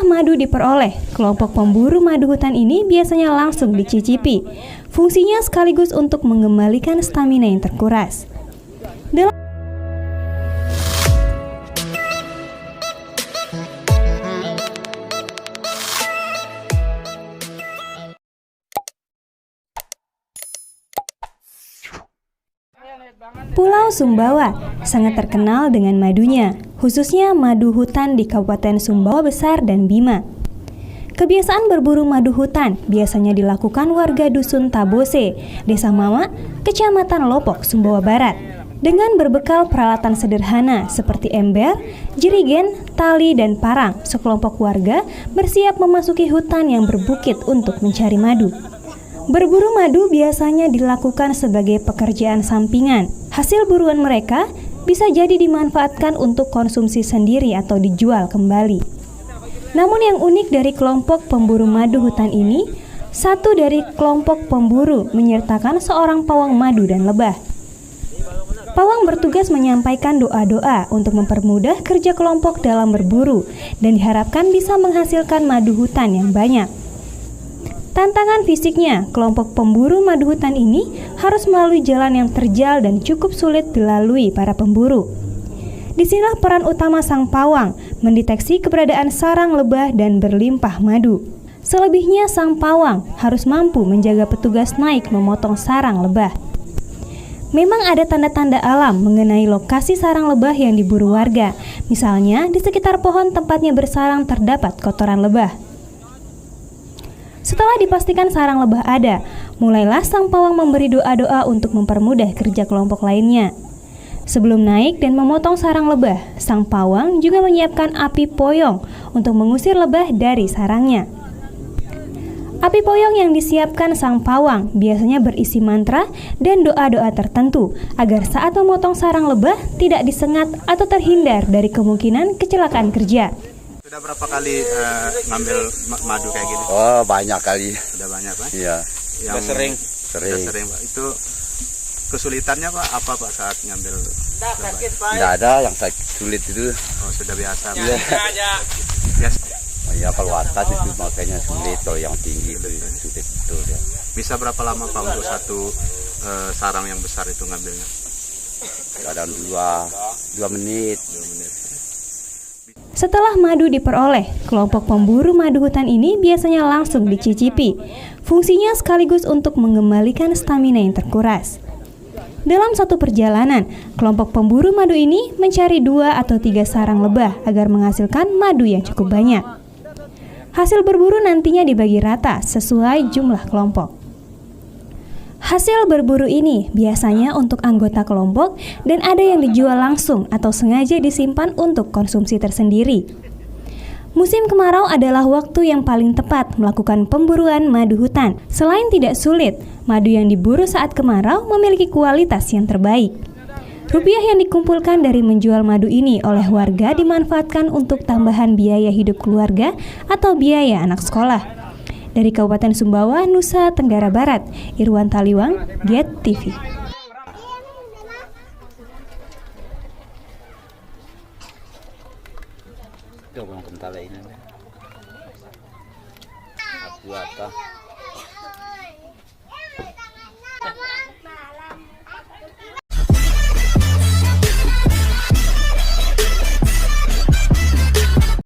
madu diperoleh, kelompok pemburu madu hutan ini biasanya langsung dicicipi. Fungsinya sekaligus untuk mengembalikan stamina yang terkuras. Pulau Sumbawa sangat terkenal dengan madunya, khususnya madu hutan di Kabupaten Sumbawa Besar dan Bima. Kebiasaan berburu madu hutan biasanya dilakukan warga Dusun Tabose, Desa Mawa, Kecamatan Lopok, Sumbawa Barat, dengan berbekal peralatan sederhana seperti ember, jerigen, tali, dan parang. Sekelompok warga bersiap memasuki hutan yang berbukit untuk mencari madu. Berburu madu biasanya dilakukan sebagai pekerjaan sampingan. Hasil buruan mereka bisa jadi dimanfaatkan untuk konsumsi sendiri atau dijual kembali. Namun yang unik dari kelompok pemburu madu hutan ini, satu dari kelompok pemburu menyertakan seorang pawang madu dan lebah. Pawang bertugas menyampaikan doa-doa untuk mempermudah kerja kelompok dalam berburu dan diharapkan bisa menghasilkan madu hutan yang banyak. Tantangan fisiknya, kelompok pemburu madu hutan ini harus melalui jalan yang terjal dan cukup sulit dilalui para pemburu. Disinilah peran utama sang pawang, mendeteksi keberadaan sarang lebah dan berlimpah madu. Selebihnya sang pawang harus mampu menjaga petugas naik memotong sarang lebah. Memang ada tanda-tanda alam mengenai lokasi sarang lebah yang diburu warga. Misalnya, di sekitar pohon tempatnya bersarang terdapat kotoran lebah. Setelah dipastikan sarang lebah ada, mulailah sang pawang memberi doa-doa untuk mempermudah kerja kelompok lainnya. Sebelum naik dan memotong sarang lebah, sang pawang juga menyiapkan api poyong untuk mengusir lebah dari sarangnya. Api poyong yang disiapkan sang pawang biasanya berisi mantra dan doa-doa tertentu agar saat memotong sarang lebah tidak disengat atau terhindar dari kemungkinan kecelakaan kerja. Sudah berapa kali ngambil madu kayak gini? Oh, banyak kali. Sudah banyak, Pak? Iya. Yang sering, Pak. Itu kesulitannya, Pak, apa, Pak, saat ngambil? Tidak ada yang sulit itu. Oh, sudah biasa, Pak. Iya. Biasa. Oh, ya, kalau atas itu makanya sulit, kalau yang tinggi itu sulit betul ya. Bisa berapa lama, Pak, untuk satu sarang yang besar itu ngambilnya? Kadang 2 menit. Setelah madu diperoleh, kelompok pemburu madu hutan ini biasanya langsung dicicipi. Fungsinya sekaligus untuk mengembalikan stamina yang terkuras. Dalam satu perjalanan, kelompok pemburu madu ini mencari 2 atau 3 sarang lebah agar menghasilkan madu yang cukup banyak. Hasil berburu nantinya dibagi rata sesuai jumlah kelompok. Hasil berburu ini biasanya untuk anggota kelompok dan ada yang dijual langsung atau sengaja disimpan untuk konsumsi tersendiri. Musim kemarau adalah waktu yang paling tepat melakukan pemburuan madu hutan. Selain tidak sulit, madu yang diburu saat kemarau memiliki kualitas yang terbaik. Rupiah yang dikumpulkan dari menjual madu ini oleh warga dimanfaatkan untuk tambahan biaya hidup keluarga atau biaya anak sekolah. Dari Kabupaten Sumbawa, Nusa Tenggara Barat, Irwan Taliwang, Get TV. Coba kentala ini. Aku